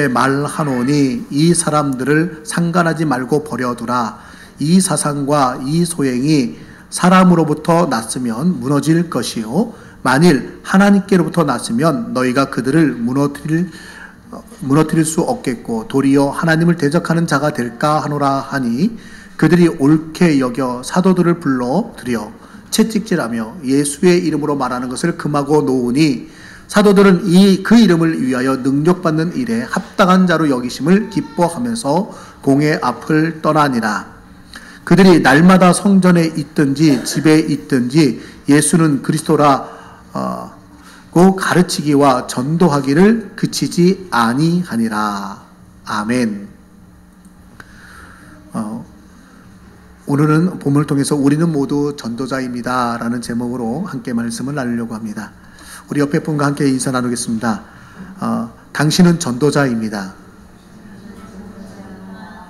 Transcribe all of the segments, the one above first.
말하노니 이 사람들을 상관하지 말고 버려두라. 이 사상과 이 소행이 사람으로부터 났으면 무너질 것이요 만일 하나님께로부터 났으면 너희가 그들을 무너뜨릴 수 없겠고 도리어 하나님을 대적하는 자가 될까 하노라 하니 그들이 옳게 여겨 사도들을 불러 들여 채찍질하며 예수의 이름으로 말하는 것을 금하고 놓으니 사도들은 그 이름을 위하여 능력받는 일에 합당한 자로 여기심을 기뻐하면서 공회 앞을 떠나니라. 그들이 날마다 성전에 있든지 집에 있든지 예수는 그리스도라고 가르치기와 전도하기를 그치지 아니하니라. 아멘. 오늘은 본문을 통해서 우리는 모두 전도자입니다 라는 제목으로 함께 말씀을 나누려고 합니다. 우리 옆에 분과 함께 인사 나누겠습니다. 당신은 전도자입니다.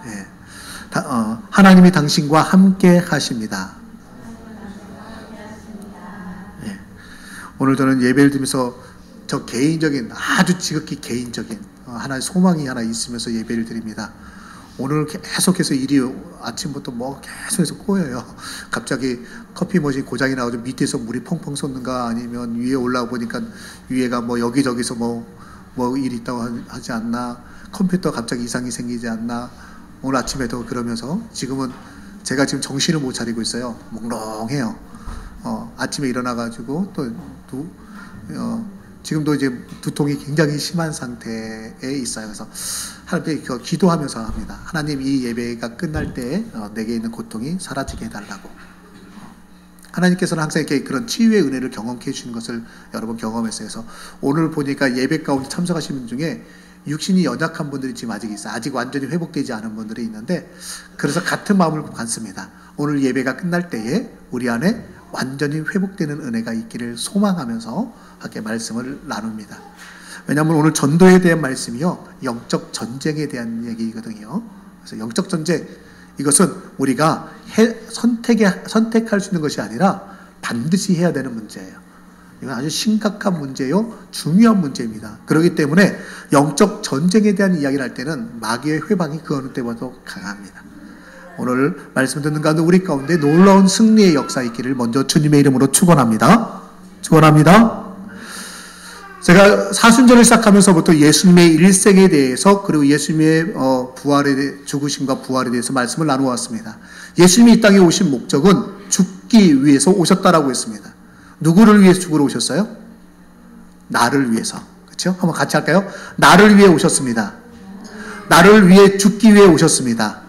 네. 하나님이 당신과 함께 하십니다. 네. 오늘 저는 예배를 드리면서 저 개인적인 아주 지극히 개인적인 하나의 소망이 하나 있으면서 예배를 드립니다. 오늘 계속해서 일이 아침부터 계속해서 꼬여요. 갑자기 커피 머신이 고장이 나가지고 밑에서 물이 펑펑 솟는가 아니면 위에 올라가 보니까 위에가 여기저기서 일이 있다고 하지 않나, 컴퓨터 갑자기 이상이 생기지 않나, 오늘 아침에도 그러면서 지금은 제가 지금 정신을 못 차리고 있어요. 몽롱해요. 아침에 일어나가지고 지금도 이제 두통이 굉장히 심한 상태에 있어요. 그래서 하나님께 기도하면서 합니다. 하나님, 이 예배가 끝날 때 내게 있는 고통이 사라지게 해달라고. 하나님께서는 항상 이렇게 그런 치유의 은혜를 경험케 해주시는 것을 여러분 경험했어요. 그래서 오늘 보니까 예배 가운데 참석하시는 분 중에 육신이 연약한 분들이 지금 아직 있어요. 아직 완전히 회복되지 않은 분들이 있는데, 그래서 같은 마음을 갖습니다. 오늘 예배가 끝날 때에 우리 안에 완전히 회복되는 은혜가 있기를 소망하면서 함께 말씀을 나눕니다. 왜냐하면 오늘 전도에 대한 말씀이요, 영적 전쟁에 대한 얘기거든요. 그래서 영적 전쟁, 이것은 우리가 선택할 수 있는 것이 아니라 반드시 해야 되는 문제예요. 이건 아주 심각한 문제요, 중요한 문제입니다. 그렇기 때문에 영적 전쟁에 대한 이야기를 할 때는 마귀의 회방이 그 어느 때보다도 강합니다. 오늘 말씀 듣는 가운데 우리 가운데 놀라운 승리의 역사 있기를 먼저 주님의 이름으로 축원합니다. 축원합니다. 제가 사순절을 시작하면서부터 예수님의 일생에 대해서, 그리고 예수님의 죽으심과 부활에 대해서 말씀을 나누어 왔습니다. 예수님이 이 땅에 오신 목적은 죽기 위해서 오셨다라고 했습니다. 누구를 위해서 죽으러 오셨어요? 나를 위해서. 그렇죠? 한번 같이 할까요? 나를 위해 오셨습니다. 나를 위해 죽기 위해 오셨습니다.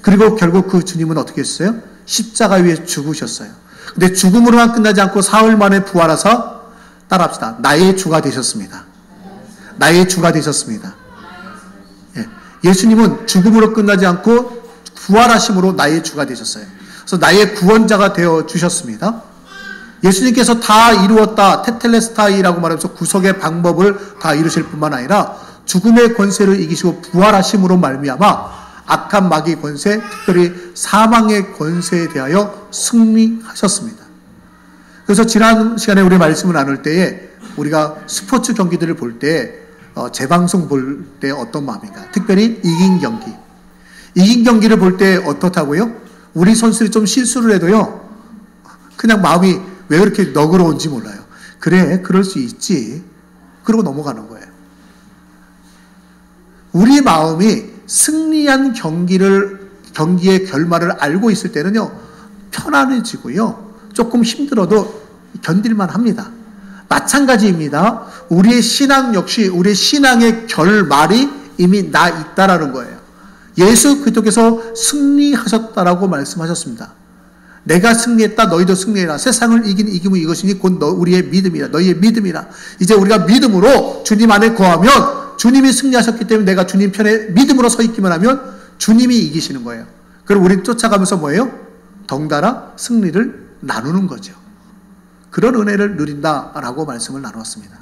그리고 결국 그 주님은 어떻게 했어요? 십자가 위에 죽으셨어요. 근데 죽음으로만 끝나지 않고 사흘 만에 부활하사, 따라합시다, 나의 주가 되셨습니다. 나의 주가 되셨습니다. 예수님은 죽음으로 끝나지 않고 부활하심으로 나의 주가 되셨어요. 그래서 나의 구원자가 되어 주셨습니다. 예수님께서 다 이루었다, 테텔레스타이라고 말하면서 구속의 방법을 다 이루실 뿐만 아니라 죽음의 권세를 이기시고 부활하심으로 말미암아 악한 마귀의 권세, 특별히 사망의 권세에 대하여 승리하셨습니다. 그래서 지난 시간에 우리 말씀을 나눌 때에 우리가 스포츠 경기들을 볼 때, 재방송 볼 때 어떤 마음인가? 특별히 이긴 경기를 볼 때 어떻다고요? 우리 선수들이 좀 실수를 해도요, 그냥 마음이 왜 그렇게 너그러운지 몰라요. 그래, 그럴 수 있지. 그러고 넘어가는 거예요. 우리 마음이 승리한 경기의 결말을 알고 있을 때는요, 편안해지고요, 조금 힘들어도 견딜만 합니다. 마찬가지입니다. 우리의 신앙 역시 우리의 신앙의 결말이 이미 나 있다라는 거예요. 예수 그리스도께서 승리하셨다라고 말씀하셨습니다. 내가 승리했다, 너희도 승리해라. 세상을 이긴 이김은 이것이니 곧 우리의 믿음이라, 너희의 믿음이라. 이제 우리가 믿음으로 주님 안에 거하면, 주님이 승리하셨기 때문에 내가 주님 편에 믿음으로 서 있기만 하면 주님이 이기시는 거예요. 그럼 우리는 쫓아가면서 뭐예요? 덩달아 승리를 나누는 거죠. 그런 은혜를 누린다라고 말씀을 나누었습니다.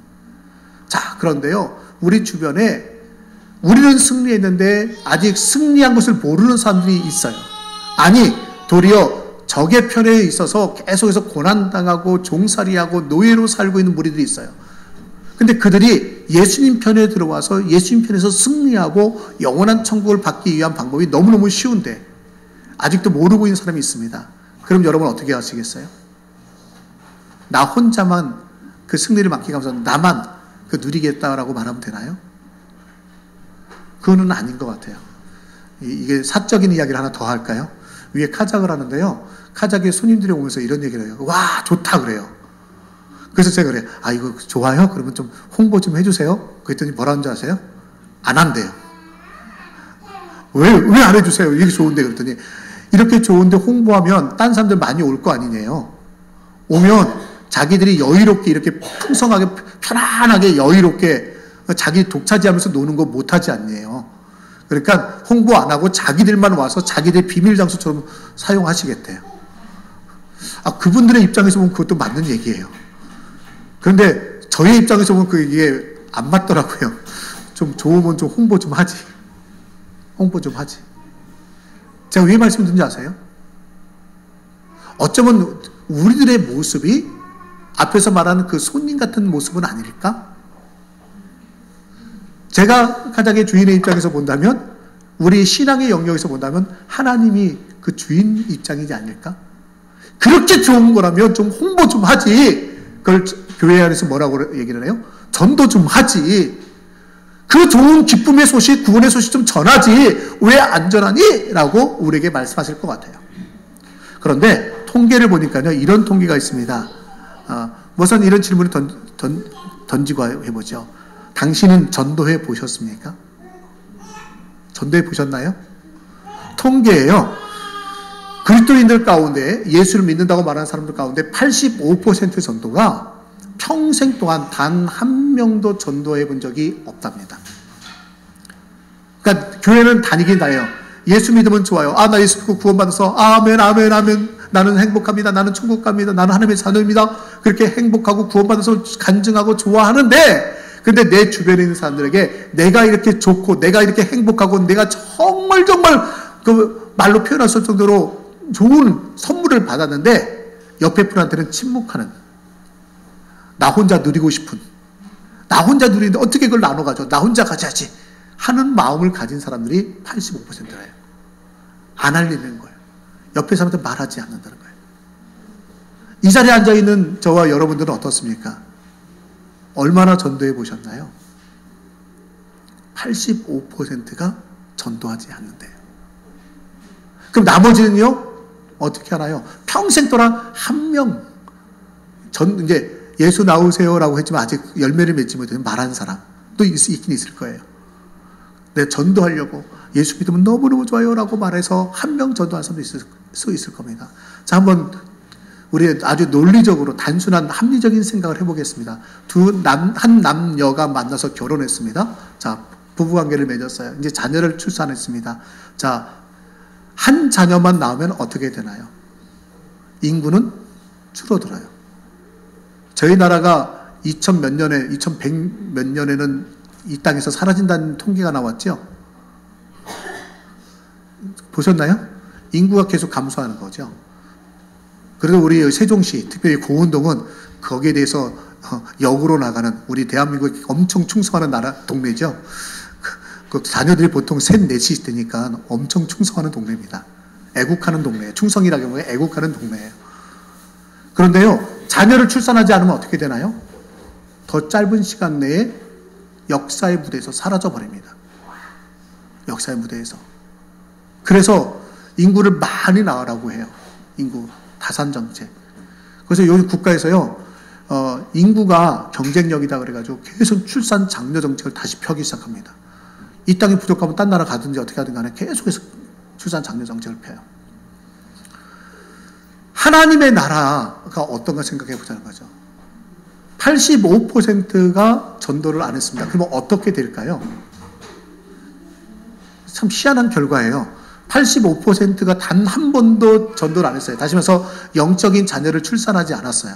자, 그런데요, 우리 주변에 우리는 승리했는데 아직 승리한 것을 모르는 사람들이 있어요. 아니, 도리어 적의 편에 있어서 계속해서 고난당하고 종살이하고 노예로 살고 있는 무리들이 있어요. 근데 그들이 예수님 편에 들어와서 예수님 편에서 승리하고 영원한 천국을 받기 위한 방법이 너무너무 쉬운데 아직도 모르고 있는 사람이 있습니다. 그럼 여러분 어떻게 하시겠어요? 나 혼자만 그 승리를 맡기고 하면서 나만 그 누리겠다라고 말하면 되나요? 그거는 아닌 것 같아요. 이게 사적인 이야기를 하나 더 할까요? 위에 카작을 하는데요. 카작에 손님들이 오면서 이런 얘기를 해요. 와, 좋다 그래요. 그래서 제가 그래요. 아, 이거 좋아요? 그러면 좀 홍보 좀 해주세요. 그랬더니 뭐라는 줄 아세요? 안 한대요. 왜 안 해주세요? 이게 좋은데. 그랬더니 이렇게 좋은데 홍보하면 딴 사람들 많이 올 거 아니네요. 오면 자기들이 여유롭게 이렇게 풍성하게 편안하게 여유롭게 자기 독차지하면서 노는 거 못하지 않네요. 그러니까 홍보 안 하고 자기들만 와서 자기들 비밀 장소처럼 사용하시겠대요. 아, 그분들의 입장에서 보면 그것도 맞는 얘기예요. 그런데 저희 입장에서 보면 그게 안 맞더라고요. 좀 좋으면 좀 홍보 좀 하지. 홍보 좀 하지. 제가 왜 말씀드린지 아세요? 어쩌면 우리들의 모습이 앞에서 말하는 그 손님 같은 모습은 아닐까? 제가 가장의 주인의 입장에서 본다면, 우리 신앙의 영역에서 본다면 하나님이 그 주인 입장이지 않을까? 그렇게 좋은 거라면 좀 홍보 좀 하지. 그걸 교회 안에서 뭐라고 얘기를 해요? 전도 좀 하지. 그 좋은 기쁨의 소식, 구원의 소식 좀 전하지. 왜 안 전하니? 라고 우리에게 말씀하실 것 같아요. 그런데 통계를 보니까요, 이런 통계가 있습니다. 우선 이런 질문을 던지고 해보죠. 당신은 전도회 보셨습니까? 전도회 보셨나요? 통계예요. 그리스도인들 가운데, 예수를 믿는다고 말하는 사람들 가운데 85% 전도가 평생 동안 단 한 명도 전도해 본 적이 없답니다. 그러니까 교회는 다니긴 다녀요. 예수 믿으면 좋아요. 아, 나 예수 믿고 구원받아서 아멘 아멘 아멘, 나는 행복합니다. 나는 천국 갑니다. 나는 하나님의 자녀입니다. 그렇게 행복하고 구원받아서 간증하고 좋아하는데, 근데 내 주변에 있는 사람들에게 내가 이렇게 좋고 내가 이렇게 행복하고 내가 정말 그 말로 표현할 수 없을 정도로 좋은 선물을 받았는데 옆에 분한테는 침묵하는, 나 혼자 누리고 싶은, 나 혼자 누리는데 어떻게 그걸 나눠 가져, 나 혼자 가져야지 하는 마음을 가진 사람들이 85%예요. 안 알리는 거예요. 옆에 사람한테 말하지 않는다는 거예요. 이 자리에 앉아있는 저와 여러분들은 어떻습니까? 얼마나 전도해 보셨나요? 85%가 전도하지 않는데요. 그럼 나머지는요? 어떻게 하나요? 평생 동안 한 명, 이제 예수 나오세요라고 했지만 아직 열매를 맺지 못해서 말하는 사람도 있긴 있을 거예요. 내 전도하려고 예수 믿으면 너무너무 좋아요라고 말해서 한 명 전도한 사람도 있을 수 있을 겁니다. 자, 한번 우리 아주 논리적으로 단순한 합리적인 생각을 해보겠습니다. 한 남녀가 만나서 결혼했습니다. 자, 부부관계를 맺었어요. 이제 자녀를 출산했습니다. 자, 한 자녀만 나오면 어떻게 되나요? 인구는 줄어들어요. 저희 나라가 2100 몇 년에는 이 땅에서 사라진다는 통계가 나왔죠? 보셨나요? 인구가 계속 감소하는 거죠. 그래도 우리 세종시, 특별히 고운동은 거기에 대해서 역으로 나가는, 우리 대한민국에 엄청 충성하는 동네죠. 그 자녀들이 보통 셋, 넷이 되니까 엄청 충성하는 동네입니다. 애국하는 동네예요. 충성이라고 하면 애국하는 동네예요. 그런데요, 자녀를 출산하지 않으면 어떻게 되나요? 더 짧은 시간 내에 역사의 무대에서 사라져버립니다. 역사의 무대에서. 그래서 인구를 많이 낳으라고 해요. 인구 다산정책. 그래서 요즘 국가에서요, 인구가 경쟁력이다 그래가지고 계속 출산 장려 정책을 다시 펴기 시작합니다. 이 땅이 부족하면 딴 나라 가든지 어떻게 하든 간에 계속해서 출산 장려 정책을 펴요. 하나님의 나라가 어떤가 생각해 보자는 거죠. 85%가 전도를 안 했습니다. 그러면 어떻게 될까요? 참 희한한 결과예요. 85%가 단 한 번도 전도를 안 했어요. 다시 말해서 영적인 자녀를 출산하지 않았어요.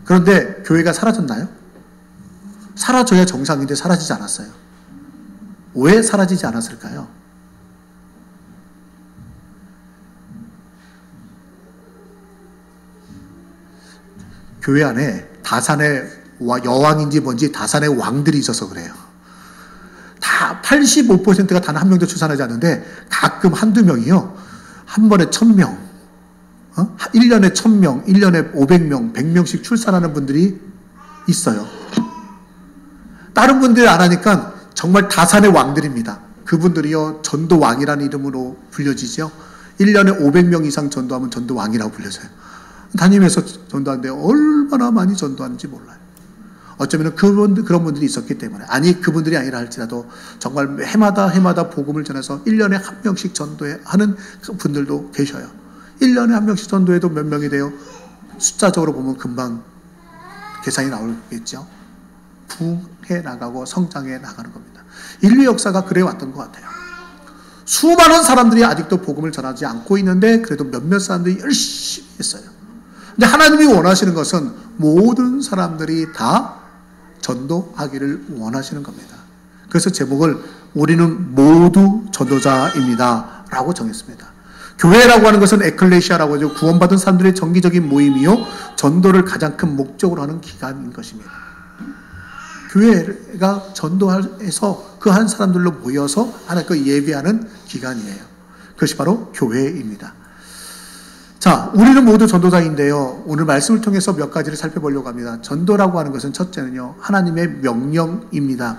그런데 교회가 사라졌나요? 사라져야 정상인데 사라지지 않았어요. 왜 사라지지 않았을까요? 교회 안에 다산에 여왕인지 뭔지 다산의 왕들이 있어서 그래요. 다 85%가 단 한 명도 출산하지 않는데 가끔 한두 명이요. 한 번에 1000명, 1년에 1000명, 1년에 500명, 100명씩 출산하는 분들이 있어요. 다른 분들이 안 하니까 정말 다산의 왕들입니다. 그분들이요, 전도왕이라는 이름으로 불려지죠. 1년에 500명 이상 전도하면 전도왕이라고 불려져요. 다니면서 전도하는데 얼마나 많이 전도하는지 몰라요. 어쩌면 그런 분들이 있었기 때문에, 아니 그분들이 아니라 할지라도 정말 해마다 복음을 전해서 1년에 한 명씩 전도하는 분들도 계셔요. 1년에 한 명씩 전도해도 몇 명이 돼요? 숫자적으로 보면 금방 계산이 나오겠죠. 부흥해 나가고 성장해 나가는 겁니다. 인류 역사가 그래 왔던 것 같아요. 수많은 사람들이 아직도 복음을 전하지 않고 있는데 그래도 몇몇 사람들이 열심히 했어요. 근데 하나님이 원하시는 것은 모든 사람들이 다 전도하기를 원하시는 겁니다. 그래서 제목을 우리는 모두 전도자입니다 라고 정했습니다. 교회라고 하는 것은 에클레시아라고 하죠. 구원받은 사람들의 정기적인 모임이요, 전도를 가장 큰 목적으로 하는 기관인 것입니다. 교회가 전도해서 그 한 사람들로 모여서 하나님께 예배하는 기간이에요. 그것이 바로 교회입니다. 자, 우리는 모두 전도자인데요. 오늘 말씀을 통해서 몇 가지를 살펴보려고 합니다. 전도라고 하는 것은 첫째는요, 하나님의 명령입니다.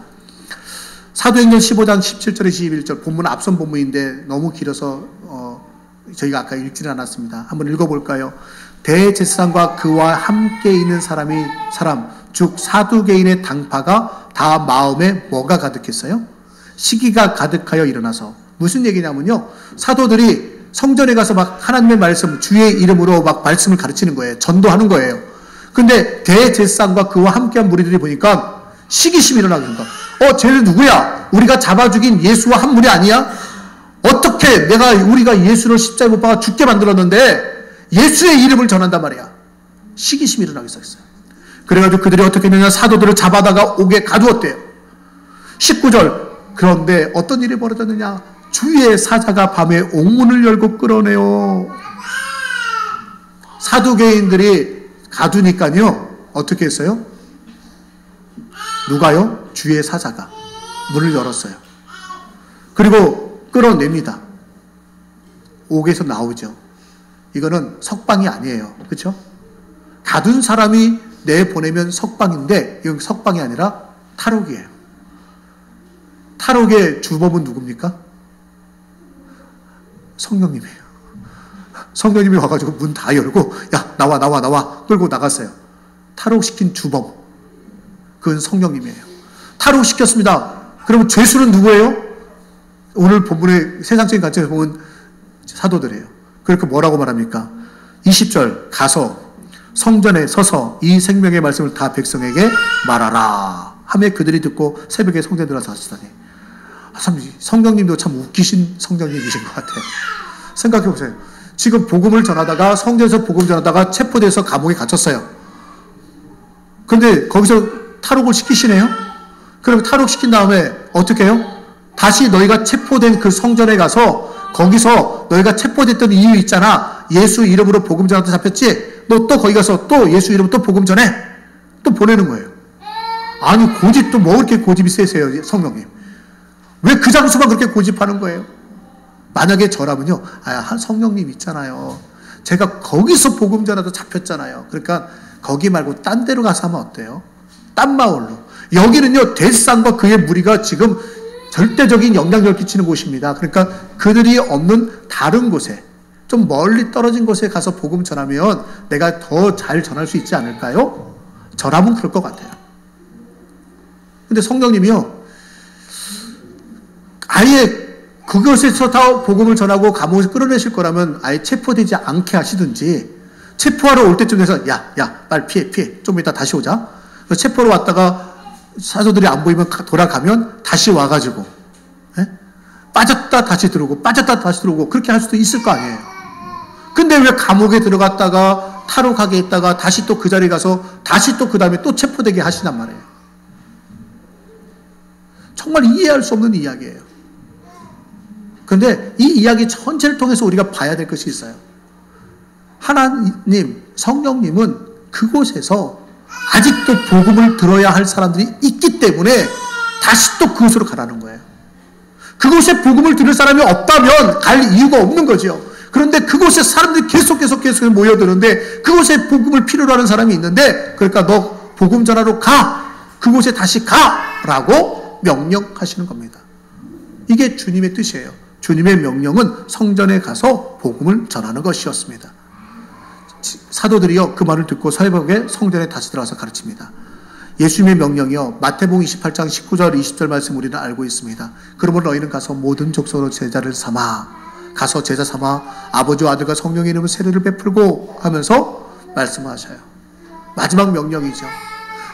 사도행전 15장 17절에 21절, 본문 앞선 본문인데 너무 길어서 저희가 아까 읽지는 않았습니다. 한번 읽어볼까요? 대제사장과 그와 함께 있는 사람 즉 사두개인의 당파가 다 마음에 뭐가 가득했어요? 시기가 가득하여 일어나서. 무슨 얘기냐면요, 사도들이 성전에 가서 막 하나님의 말씀, 주의 이름으로 막 말씀을 가르치는 거예요. 전도하는 거예요. 근데 대제사장과 그와 함께한 무리들이 보니까 시기심이 일어나는 거야. 쟤는 누구야? 우리가 잡아 죽인 예수와 한 무리 아니야? 어떻게 우리가 예수를 십자가에 못 박아 죽게 만들었는데 예수의 이름을 전한단 말이야. 시기심이 일어나기 시작했어요. 그래가지고 그들이 어떻게 했느냐, 사도들을 잡아다가 옥에 가두었대요. 19절, 그런데 어떤 일이 벌어졌느냐, 주의 사자가 밤에 옥문을 열고 끌어내요. 사두개인들이 가두니까요, 어떻게 했어요? 누가요? 주의 사자가 문을 열었어요. 그리고 끌어냅니다. 옥에서 나오죠. 이거는 석방이 아니에요. 그렇죠? 가둔 사람이 내보내면 석방인데 이건 석방이 아니라 탈옥이에요. 탈옥의 주범은 누굽니까? 성령님이에요. 성령님이 와가지고 문 다 열고 야 나와 끌고 나갔어요. 탈옥시킨 주범, 그건 성령님이에요. 탈옥시켰습니다. 그러면 죄수는 누구예요? 오늘 본문의 세상적인 관점에서 보면 사도들이에요. 그렇게 뭐라고 말합니까? 20절, 가서 성전에 서서 이 생명의 말씀을 다 백성에게 말하라 하며 그들이 듣고 새벽에 성전에 들어가서 하시다니. 참 성령님도 참 웃기신 성령님이신 것 같아요. 생각해 보세요. 지금 복음을 전하다가 성전에서 복음 전하다가 체포돼서 감옥에 갇혔어요. 그런데 거기서 탈옥을 시키시네요. 그럼 탈옥시킨 다음에 어떻게 해요? 다시 너희가 체포된 그 성전에 가서 거기서 너희가 체포됐던 이유 있잖아. 예수 이름으로 복음 전하다 잡혔지? 너 또 거기 가서 또 예수 이름으로 또 복음 전해? 또 보내는 거예요. 아니 고집도 뭐 그렇게 고집이 세세요, 성령님. 왜 그 장소만 그렇게 고집하는 거예요? 만약에 저라면요, 한 성령님 있잖아요. 제가 거기서 복음 전하다 잡혔잖아요. 그러니까 거기 말고 딴 데로 가서 하면 어때요? 딴 마을로. 여기는요, 대산과 그의 무리가 지금 절대적인 영향력을 끼치는 곳입니다. 그러니까 그들이 없는 다른 곳에, 좀 멀리 떨어진 곳에 가서 복음 전하면 내가 더 잘 전할 수 있지 않을까요? 저라면 그럴 것 같아요. 근데 성령님이요, 아예 그곳에서 다 복음을 전하고 감옥에서 끌어내실 거라면 아예 체포되지 않게 하시든지, 체포하러 올 때쯤 돼서 야 빨리 피해 좀 이따 다시 오자. 체포로 왔다가 사도들이 안 보이면 돌아가면 다시 와가지고 빠졌다 다시 들어오고 빠졌다 다시 들어오고 그렇게 할 수도 있을 거 아니에요. 근데 왜 감옥에 들어갔다가 탈옥하게 했다가 다시 또 그 자리에 가서 다시 또 그 다음에 또 체포되게 하시단 말이에요. 정말 이해할 수 없는 이야기예요. 그런데 이 이야기 전체를 통해서 우리가 봐야 될 것이 있어요. 하나님, 성령님은 그곳에서 아직도 복음을 들어야 할 사람들이 있기 때문에 다시 또 그곳으로 가라는 거예요. 그곳에 복음을 들을 사람이 없다면 갈 이유가 없는 거죠. 그런데 그곳에 사람들이 계속 모여드는데 그곳에 복음을 필요로 하는 사람이 있는데, 그러니까 너 복음 전하러 가! 그곳에 다시 가! 라고 명령하시는 겁니다. 이게 주님의 뜻이에요. 주님의 명령은 성전에 가서 복음을 전하는 것이었습니다. 사도들이요, 그 말을 듣고 새벽에 성전에 다시 들어가서 가르칩니다. 예수님의 명령이요, 마태복음 28장 19절 20절 말씀 우리는 알고 있습니다. 그러므로 너희는 가서 모든 족속으로 제자를 삼아, 가서 제자 삼아 아버지와 아들과 성령의 이름으로 세례를 베풀고 하면서 말씀하셔요. 마지막 명령이죠.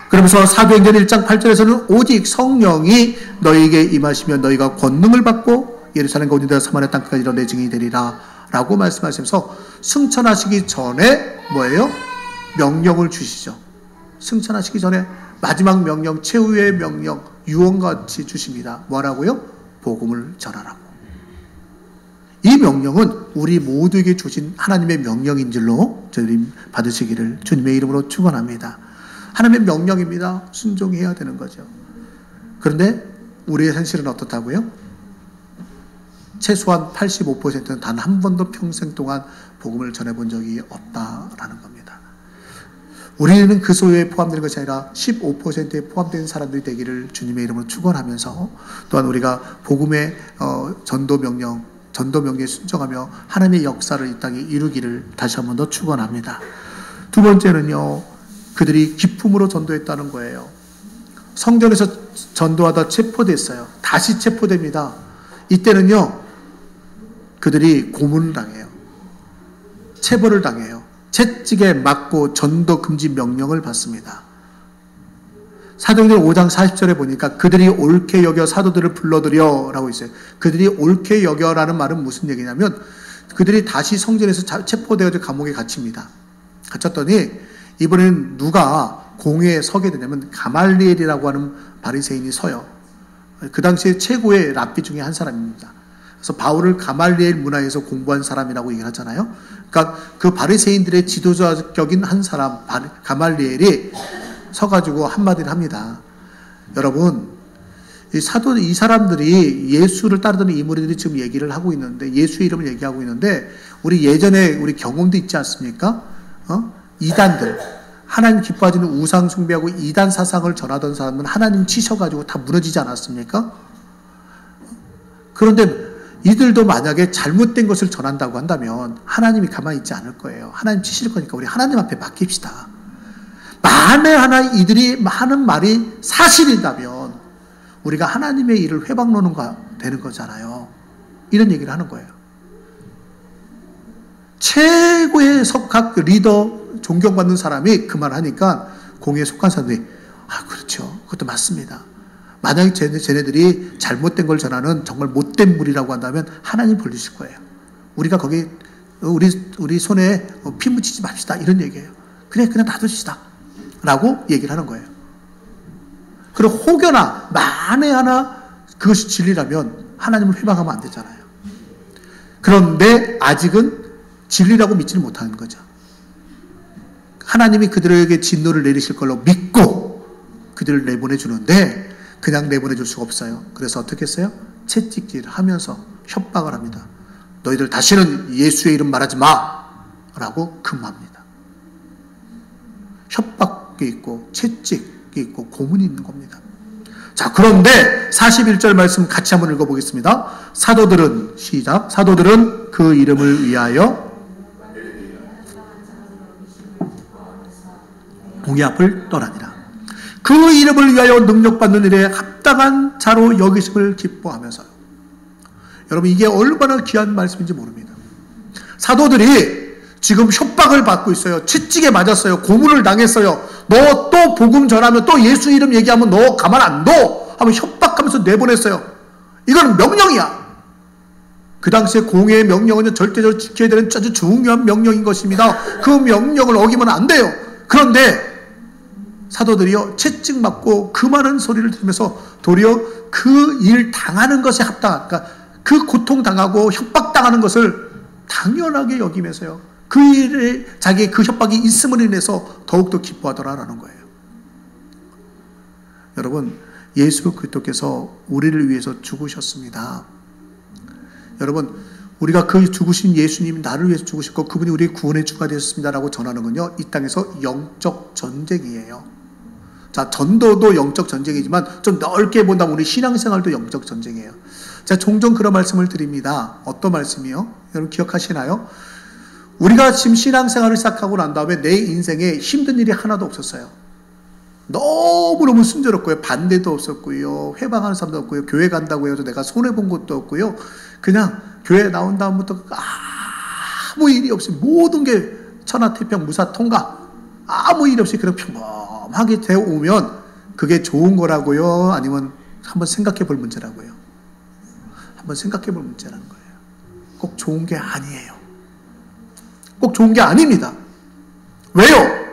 그러면서 사도행전 1장 8절에서는 오직 성령이 너희에게 임하시면 너희가 권능을 받고 예루살렘 가운데 사마리아 땅까지 이런 내 증인이 되리라 라고 말씀하시면서 승천하시기 전에 뭐예요? 명령을 주시죠. 승천하시기 전에 마지막 명령, 최후의 명령, 유언같이 주십니다. 뭐라고요? 복음을 전하라고. 이 명령은 우리 모두에게 주신 하나님의 명령인 줄로 저희들이 받으시기를 주님의 이름으로 축원합니다. 하나님의 명령입니다. 순종해야 되는 거죠. 그런데 우리의 현실은 어떻다고요? 최소한 85%는 단 한 번도 평생 동안 복음을 전해본 적이 없다라는 겁니다. 우리는 그 소유에 포함되는 것이 아니라 15%에 포함된 사람들이 되기를 주님의 이름으로 축원하면서, 또한 우리가 복음의 전도 명령에 순종하며 하나님의 역사를 이 땅에 이루기를 다시 한 번 더 축원합니다. 두 번째는요, 그들이 기쁨으로 전도했다는 거예요. 성전에서 전도하다 체포됐어요. 다시 체포됩니다. 이때는요, 그들이 고문을 당해요. 체벌을 당해요. 채찍에 맞고 전도 금지 명령을 받습니다. 사도행전 5장 40절에 보니까 그들이 옳게 여겨 사도들을 불러들여 라고 있어요. 그들이 옳게 여겨라는 말은 무슨 얘기냐면, 그들이 다시 성전에서 체포되어서 감옥에 갇힙니다. 갇혔더니 이번에는 누가 공회에 서게 되냐면 가말리엘이라고 하는 바리새인이 서요. 그 당시에 최고의 랍비 중에 한 사람입니다. 그래서 바울을 가말리엘 문화에서 공부한 사람이라고 얘기를 하잖아요. 그러니까 그 바리새인들의 지도자격인 한 사람, 가말리엘이 서가지고 한마디를 합니다. 여러분, 이 사람들이 예수를 따르던 인물들이 지금 얘기를 하고 있는데, 예수의 이름을 얘기하고 있는데, 우리 예전에 우리 경험도 있지 않습니까? 이단들, 하나님 기뻐하시는 우상 숭배하고 이단 사상을 전하던 사람은 하나님 치셔가지고 다 무너지지 않았습니까? 그런데 이들도 만약에 잘못된 것을 전한다고 한다면 하나님이 가만히 있지 않을 거예요. 하나님 치실 거니까 우리 하나님 앞에 맡깁시다. 만에 하나 이들이 하는 말이 사실이라면 우리가 하나님의 일을 회방노는 되는 거잖아요. 이런 얘기를 하는 거예요. 최고의 각 리더, 존경받는 사람이 그 말을 하니까 공회에 속한 사람들이, 그렇죠. 그것도 맞습니다. 만약에 쟤네들이 잘못된 걸 전하는 정말 못된 무리라고 한다면 하나님 벌리실 거예요. 우리가 거기 우리 손에 피 묻히지 맙시다. 이런 얘기예요. 그냥 놔두시다. 라고 얘기를 하는 거예요. 그리고 혹여나 만에 하나 그것이 진리라면 하나님을 회방하면 안 되잖아요. 그런데 아직은 진리라고 믿지는 못하는 거죠. 하나님이 그들에게 진노를 내리실 걸로 믿고 그들을 내보내주는데 그냥 내보내줄 수가 없어요. 그래서 어떻게 했어요? 채찍질을 하면서 협박을 합니다. 너희들 다시는 예수의 이름 말하지 마! 라고 금합니다. 협박이 있고 채찍이 있고 고문이 있는 겁니다. 자, 그런데 41절 말씀 같이 한번 읽어보겠습니다. 사도들은, 시작. 사도들은 그 이름을 위하여 공의 앞을 떠나니라. 그 이름을 위하여 능력받는 일에 합당한 자로 여기심을 기뻐하면서요. 여러분, 이게 얼마나 귀한 말씀인지 모릅니다. 사도들이 지금 협박을 받고 있어요. 채찍에 맞았어요. 고문을 당했어요. 너 또 복음 전하면 또 예수 이름 얘기하면 너 가만 안 둬! 하면 협박하면서 내보냈어요. 이건 명령이야. 그 당시에 공회의 명령은 절대적으로 지켜야 되는 아주 중요한 명령인 것입니다. 그 명령을 어기면 안 돼요. 그런데 사도들이요, 채찍 맞고 그 많은 소리를 들으면서 도리어 그 일 당하는 것에 합당한, 그러니까 그 고통당하고 협박당하는 것을 당연하게 여기면서요, 그 일에 자기의 그 협박이 있음을 인해서 더욱더 기뻐하더라라는 거예요. 여러분, 예수 그리스도께서 우리를 위해서 죽으셨습니다. 여러분, 우리가 그 죽으신 예수님이 나를 위해서 죽으셨고 그분이 우리의 구원의 주가 되셨습니다라고 전하는 건요, 이 땅에서 영적 전쟁이에요. 자, 전도도 영적 전쟁이지만 좀 넓게 본다면 우리 신앙생활도 영적 전쟁이에요. 자, 종종 그런 말씀을 드립니다. 어떤 말씀이요? 여러분 기억하시나요? 우리가 지금 신앙생활을 시작하고 난 다음에 내 인생에 힘든 일이 하나도 없었어요. 너무너무 순조롭고요. 반대도 없었고요. 회방하는 사람도 없고요. 교회 간다고 해서 내가 손해본 것도 없고요. 그냥 교회 나온 다음부터 아무 일이 없이 모든 게 천하태평 무사통과 아무 일 없이 그렇게 평범하게 되어 오면 그게 좋은 거라고요? 아니면 한번 생각해 볼 문제라고요? 한번 생각해 볼 문제라는 거예요. 꼭 좋은 게 아니에요. 꼭 좋은 게 아닙니다. 왜요?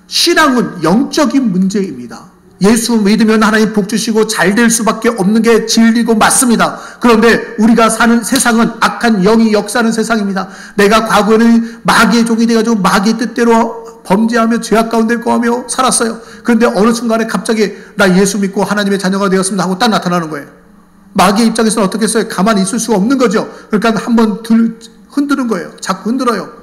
신앙은 영적인 문제입니다. 예수 믿으면 하나님 복 주시고 잘 될 수밖에 없는 게 진리고 맞습니다. 그런데 우리가 사는 세상은 악한 영이 역사하는 세상입니다. 내가 과거에는 마귀의 종이 돼가지고 마귀의 뜻대로 범죄하며 죄악 가운데 거하며 살았어요. 그런데 어느 순간에 갑자기 나 예수 믿고 하나님의 자녀가 되었습니다 하고 딱 나타나는 거예요. 마귀의 입장에서는 어떻게 했어요? 가만히 있을 수가 없는 거죠. 그러니까 한번 흔드는 거예요. 자꾸 흔들어요.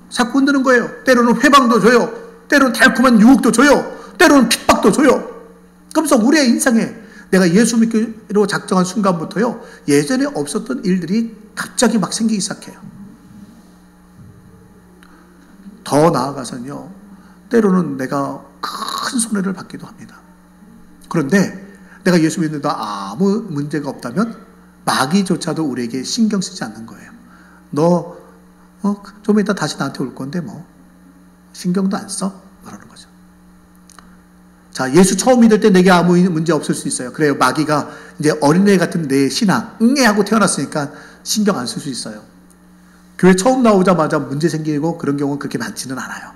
자꾸 흔드는 거예요. 때로는 회방도 줘요. 때로는 달콤한 유혹도 줘요. 때로는 핍박도 줘요. 그러면서 우리의 인생에 내가 예수 믿기로 작정한 순간부터요, 예전에 없었던 일들이 갑자기 막 생기기 시작해요. 더 나아가서는요, 때로는 내가 큰 손해를 받기도 합니다. 그런데 내가 예수 믿는다 아무 문제가 없다면 마귀조차도 우리에게 신경 쓰지 않는 거예요. 너 좀 이따 다시 나한테 올 건데 뭐 신경도 안 써? 그러는 거죠. 자, 예수 처음 믿을 때 내게 아무 문제 없을 수 있어요. 그래요. 마귀가 이제 어린애 같은 내 신앙, 응애하고 태어났으니까 신경 안 쓸 수 있어요. 교회 처음 나오자마자 문제 생기고 그런 경우는 그렇게 많지는 않아요.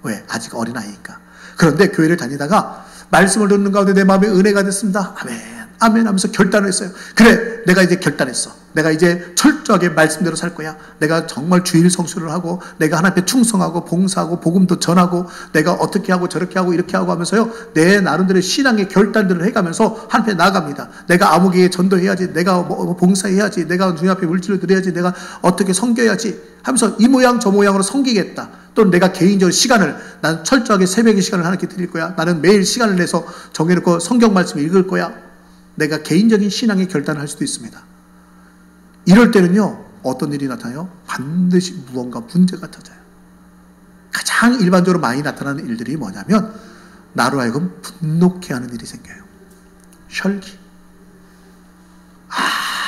왜? 아직 어린아이니까. 그런데 교회를 다니다가 말씀을 듣는 가운데 내 마음에 은혜가 됐습니다. 아멘. 아멘 하면서 결단을 했어요. 그래, 내가 이제 결단했어. 내가 이제 철저하게 말씀대로 살 거야. 내가 정말 주일 성수를 하고, 내가 하나님께 충성하고, 봉사하고, 복음도 전하고, 내가 어떻게 하고, 저렇게 하고, 이렇게 하고 하면서요, 내 나름대로 신앙의 결단들을 해가면서 하나님께 나아갑니다. 내가 아무개에 전도해야지, 내가 뭐 봉사해야지, 내가 주님 앞에 물질을 드려야지, 내가 어떻게 섬겨야지 하면서 이 모양 저 모양으로 섬기겠다. 또는 내가 개인적으로 시간을, 나는 철저하게 새벽의 시간을 하나님께 드릴 거야. 나는 매일 시간을 내서 정해놓고 성경 말씀을 읽을 거야. 내가 개인적인 신앙의 결단을 할 수도 있습니다. 이럴 때는요, 어떤 일이 나타나요? 반드시 무언가 문제가 터져요. 가장 일반적으로 많이 나타나는 일들이 뭐냐면, 나로 하여금 분노케 하는 일이 생겨요. 혈기.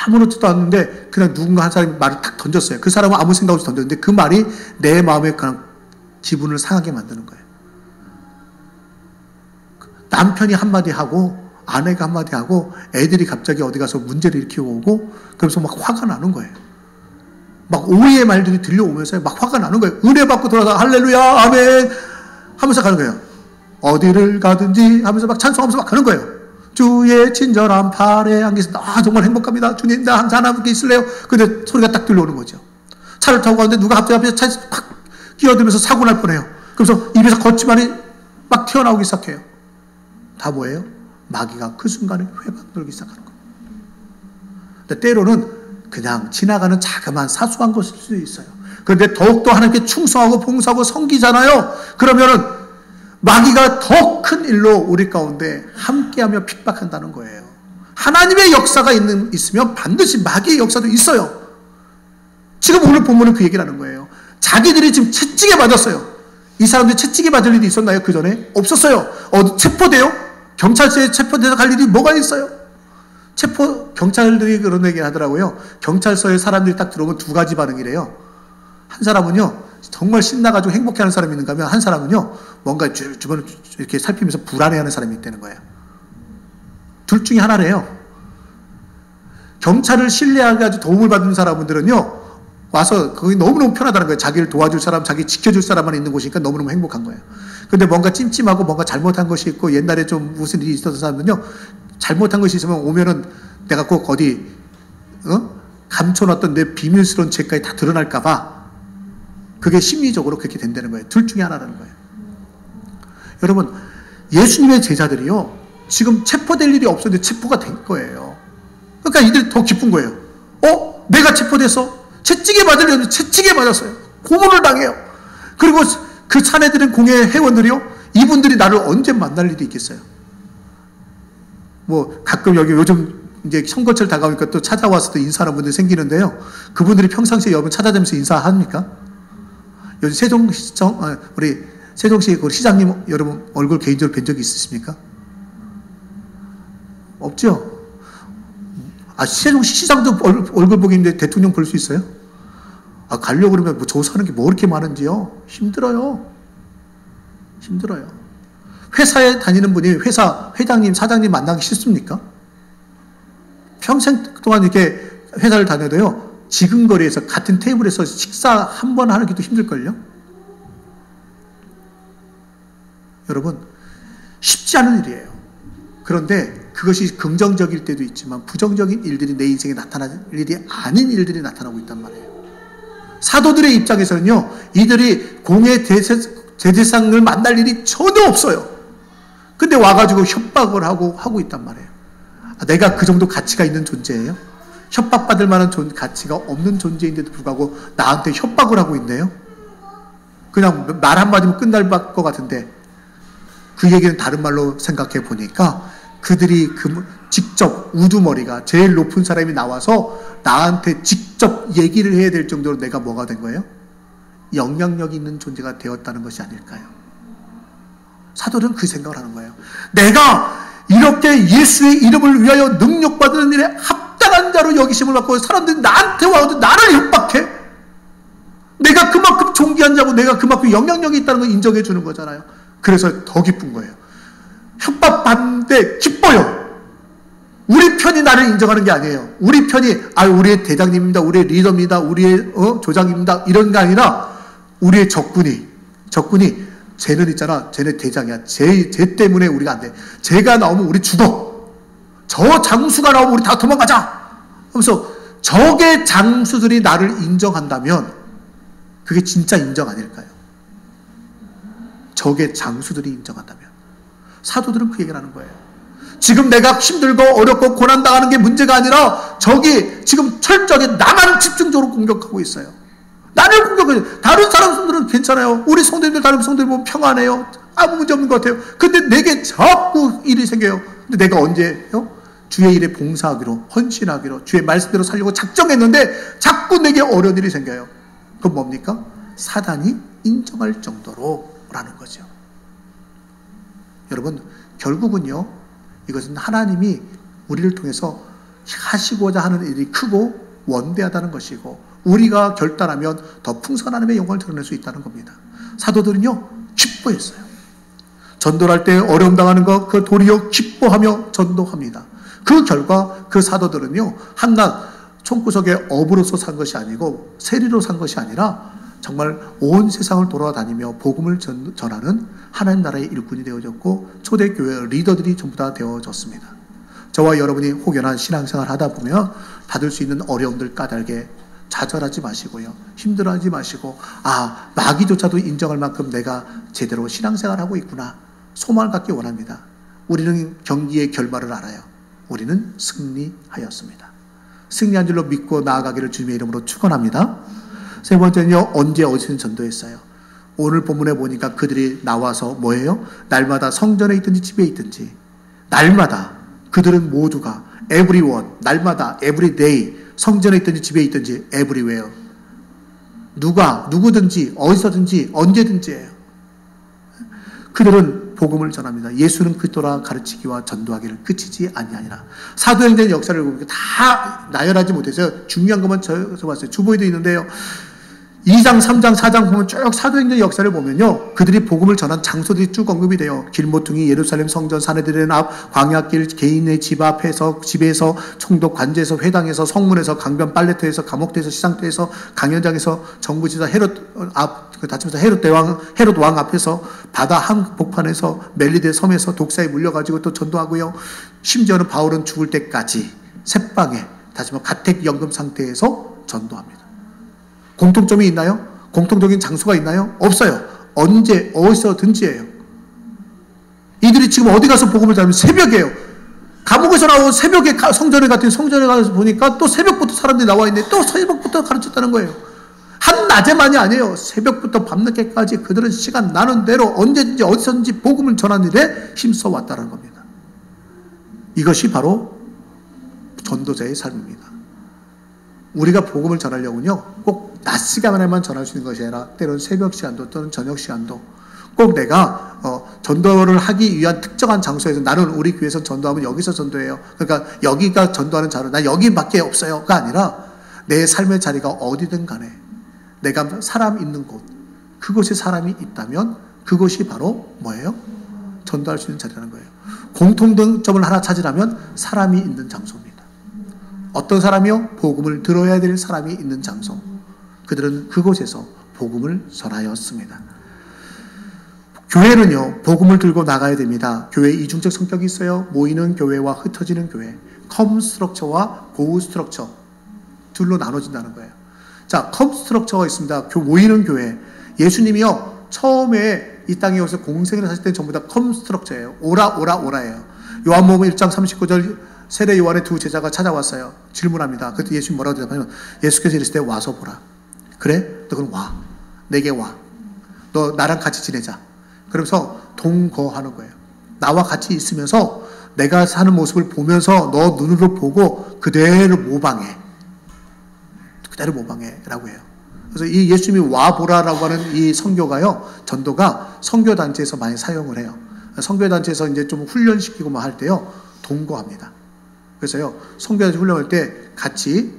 아무렇지도 않는데 그냥 누군가 한 사람이 말을 탁 던졌어요. 그 사람은 아무 생각 없이 던졌는데 그 말이 내 마음에 그냥 기분을 상하게 만드는 거예요. 남편이 한마디 하고 아내가 한마디 하고 애들이 갑자기 어디 가서 문제를 일으키고 오고, 그러면서 막 화가 나는 거예요. 막 오해의 말들이 들려오면서 막 화가 나는 거예요. 은혜 받고 돌아서 할렐루야 아멘 하면서 가는 거예요. 어디를 가든지 하면서 막 찬송하면서 막 가는 거예요. 주의 친절한 팔에 안기서 정말 행복합니다. 주님 나 항상 하나님께 있을래요. 근데 소리가 딱 들려오는 거죠. 차를 타고 가는데 누가 갑자기 앞에서 차에 팍 끼어들면서 사고 날 뻔해요. 그래서 입에서 거침말이 막 튀어나오기 시작해요. 다 뭐예요? 마귀가 그 순간에 회방 돌기 시작하는 거예요. 근데 때로는 그냥 지나가는 자그마한 사소한 것일 수도 있어요. 그런데 더욱더 하나님께 충성하고 봉사하고 섬기잖아요. 그러면은 마귀가 더 큰 일로 우리 가운데 함께하며 핍박한다는 거예요. 하나님의 역사가 있으면 반드시 마귀의 역사도 있어요. 지금 오늘 본문은 그 얘기를 하는 거예요. 자기들이 지금 채찍에 맞았어요. 이 사람들이 채찍에 맞을 일이 있었나요? 그 전에? 없었어요. 체포돼요? 경찰서에 체포돼서 갈 일이 뭐가 있어요? 경찰들이 그런 얘기 하더라고요. 경찰서에 사람들이 딱 들어오면 두 가지 반응이래요. 한 사람은요, 정말 신나가지고 행복해하는 사람이 있는가 하면, 한 사람은요, 뭔가 주변을 이렇게 살피면서 불안해하는 사람이 있다는 거예요. 둘 중에 하나래요. 경찰을 신뢰해가지고 도움을 받는 사람들은요, 와서 거기 너무너무 편하다는 거예요. 자기를 도와줄 사람, 자기 지켜줄 사람만 있는 곳이니까 너무너무 행복한 거예요. 근데 뭔가 찜찜하고 뭔가 잘못한 것이 있고, 옛날에 좀 무슨 일이 있었던 사람들은요, 잘못한 것이 있으면 오면은 내가 꼭 어디, 감춰놨던 내 비밀스러운 죄까지 다 드러날까봐, 그게 심리적으로 그렇게 된다는 거예요. 둘 중에 하나라는 거예요. 여러분, 예수님의 제자들이요, 지금 체포될 일이 없었는데 체포가 된 거예요. 그러니까 이들이 더 기쁜 거예요. 내가 체포돼서 채찍에 맞으려는데 채찍에 맞았어요. 고문을 당해요. 그리고 그 사내들은 공회 회원들이요, 이분들이 나를 언제 만날 일이 있겠어요. 뭐 가끔 여기 요즘 이제 선거철 다가오니까 또 찾아와서 또 인사하는 분들이 생기는데요, 그분들이 평상시에 여러분 찾아다니면서 인사합니까? 요즘 세종시청, 우리 세종시 그 시장님 여러분 얼굴 개인적으로 뵌 적이 있으십니까? 없죠? 세종시 시장도 얼굴 보기 힘든데 대통령 볼 수 있어요? 가려고 그러면 뭐 조사하는 게 뭐 그렇게 많은지요? 힘들어요. 회사에 다니는 분이 회사 회장님, 사장님 만나기 싫습니까? 평생 동안 이렇게 회사를 다녀도요, 지근거리에서 같은 테이블에서 식사 한 번 하기도 힘들걸요? 여러분, 쉽지 않은 일이에요. 그런데 그것이 긍정적일 때도 있지만 부정적인 일들이 내 인생에 나타날 일이 아닌 일들이 나타나고 있단 말이에요. 사도들의 입장에서는요, 이들이 공의 대제사장을 만날 일이 전혀 없어요. 근데 와가지고 협박을 하고 있단 말이에요. 내가 그 정도 가치가 있는 존재예요? 협박받을 만한 가치가 없는 존재인데도 불구하고 나한테 협박을 하고 있네요? 그냥 말 한마디면 끝날 것 같은데, 그 얘기는 다른 말로 생각해 보니까 그들이 직접 우두머리가 제일 높은 사람이 나와서 나한테 직접 얘기를 해야 될 정도로 내가 뭐가 된 거예요? 영향력 있는 존재가 되었다는 것이 아닐까요? 사도들은 그 생각을 하는 거예요. 내가 이렇게 예수의 이름을 위하여 능력받는 일에 합당한 자로 여기심을 받고 사람들이 나한테 와서 나를 협박해? 내가 그만큼 존귀한 자고 내가 그만큼 영향력이 있다는 걸 인정해 주는 거잖아요. 그래서 더 기쁜 거예요. 협박받는데 기뻐요. 우리 편이 나를 인정하는 게 아니에요. 우리 편이 우리의 대장님입니다, 우리의 리더입니다, 우리의 조장입니다, 이런 게 아니라 우리의 적군이 쟤는 있잖아, 쟤네 대장이야, 쟤 때문에 우리가 안 돼, 쟤가 나오면 우리 죽어, 저 장수가 나오면 우리 다 도망가자 하면서 적의 장수들이 나를 인정한다면 그게 진짜 인정 아닐까요? 적의 장수들이 인정한다면. 사도들은 그 얘기를 하는 거예요. 지금 내가 힘들고 어렵고 고난당하는 게 문제가 아니라 적이 지금 철저하게 나만 집중적으로 공격하고 있어요. 나를 공격해요. 다른 사람들은 괜찮아요. 우리 성도님들, 다른 성도들 보면 평안해요. 아무 문제 없는 것 같아요. 근데 내게 자꾸 일이 생겨요. 근데 내가 언제요? 주의 일에 봉사하기로, 헌신하기로, 주의 말씀대로 살려고 작정했는데 자꾸 내게 어려운 일이 생겨요. 그건 뭡니까? 사단이 인정할 정도로 라는 거죠. 여러분, 결국은요, 이것은 하나님이 우리를 통해서 하시고자 하는 일이 크고 원대하다는 것이고, 우리가 결단하면 더 풍성한 하나님의 영광을 드러낼 수 있다는 겁니다. 사도들은요, 기뻐했어요. 전도할 때 어려움 당하는 것, 그 도리어 기뻐하며 전도합니다. 그 결과 그 사도들은요, 한낱 총구석에 어부로서 산 것이 아니고 세리로 산 것이 아니라 정말 온 세상을 돌아다니며 복음을 전하는 하나님 나라의 일꾼이 되어졌고, 초대교회 리더들이 전부 다 되어졌습니다. 저와 여러분이 혹여나 신앙생활 하다 보면 받을 수 있는 어려움들 까닭에 좌절하지 마시고요, 힘들어하지 마시고, 마귀조차도 인정할 만큼 내가 제대로 신앙생활하고 있구나, 소망을 갖기 원합니다. 우리는 경기의 결말을 알아요. 우리는 승리하였습니다. 승리한 줄로 믿고 나아가기를 주님의 이름으로 축원합니다. 세 번째는요, 언제 어디서 전도했어요? 오늘 본문에 보니까 그들이 나와서 뭐예요? 날마다 성전에 있든지 집에 있든지, 날마다 그들은 모두가 everyone, 날마다 every day, 성전에 있든지 집에 있든지 everywhere, 누구든지 어디서든지 언제든지예요. 그들은 복음을 전합니다. 예수는 그토록 가르치기와 전도하기를 그치지 아니하니라. 사도행전 역사를 보니까 다 나열하지 못해서 중요한 것만 적어봤어요. 주보에도 있는데요, 2장, 3장, 4장 보면 쭉 사도행전 역사를 보면요, 그들이 복음을 전한 장소들이 쭉 언급이 돼요. 길모퉁이, 예루살렘 성전, 사내들의 앞, 광야길, 개인의 집 앞에서, 집에서, 총독 관제에서, 회당에서, 성문에서, 강변 빨래터에서, 감옥터에서, 시장터에서, 강연장에서, 정부지사 헤롯 앞, 다치면서 헤롯 왕 앞에서, 바다 한복판에서, 멜리데 섬에서 독사에 물려가지고 또 전도하고요. 심지어는 바울은 죽을 때까지 새방에, 다시 말해 가택연금 상태에서 전도합니다. 공통점이 있나요? 공통적인 장소가 있나요? 없어요. 언제 어디서든지예요. 이들이 지금 어디 가서 복음을 전하면 새벽이에요. 감옥에서 나온 새벽에 성전에 갔더니 성전에 가서 보니까 또 새벽부터 사람들이 나와 있는데 또 새벽부터 가르쳤다는 거예요. 한낮에만이 아니에요. 새벽부터 밤늦게까지 그들은 시간 나는 대로 언제든지 어디서든지 복음을 전하는 일에 힘써 왔다는 겁니다. 이것이 바로 전도자의 삶입니다. 우리가 복음을 전하려면요, 꼭 낮 시간에만 전할 수 있는 것이 아니라 때로는 새벽 시간도 또는 저녁 시간도 꼭 내가 전도를 하기 위한 특정한 장소에서 나는 우리 교회에서 전도하면 여기서 전도해요. 그러니까 여기가 전도하는 자로 나 여기밖에 없어요가 아니라 내 삶의 자리가 어디든 간에 내가 사람 있는 곳, 그곳에 사람이 있다면 그것이 바로 뭐예요? 전도할 수 있는 자리라는 거예요. 공통점을 하나 찾으라면 사람이 있는 장소입니다. 어떤 사람이요? 복음을 들어야 될 사람이 있는 장소. 그들은 그곳에서 복음을 전하였습니다. 교회는요, 복음을 들고 나가야 됩니다. 교회에 이중적 성격이 있어요. 모이는 교회와 흩어지는 교회. 컴 스트럭처와 고 스트럭처 둘로 나눠진다는 거예요. 자, 컴 스트럭처가 있습니다. 모이는 교회. 예수님이요, 처음에 이 땅에 오셔서 공생을 하실 때 전부 다 컴 스트럭처예요. 오라예요. 요한복음 1장 39절 세례 요한의 두 제자가 찾아왔어요. 질문합니다. 그때 예수님 뭐라고 대답하냐면, 예수께서 이랬을 때 와서 보라. 그래? 너 그럼 와. 내게 와. 너 나랑 같이 지내자. 그러면서 동거하는 거예요. 나와 같이 있으면서 내가 사는 모습을 보면서 너 눈으로 보고 그대로 모방해. 그대로 모방해라고 해요. 그래서 이 예수님이 와보라라고 하는 이 선교가요, 전도가 선교단체에서 많이 사용을 해요. 선교단체에서 이제 좀 훈련시키고 뭐 할 때요, 동거합니다. 그래서요, 선교단체 훈련할 때 같이,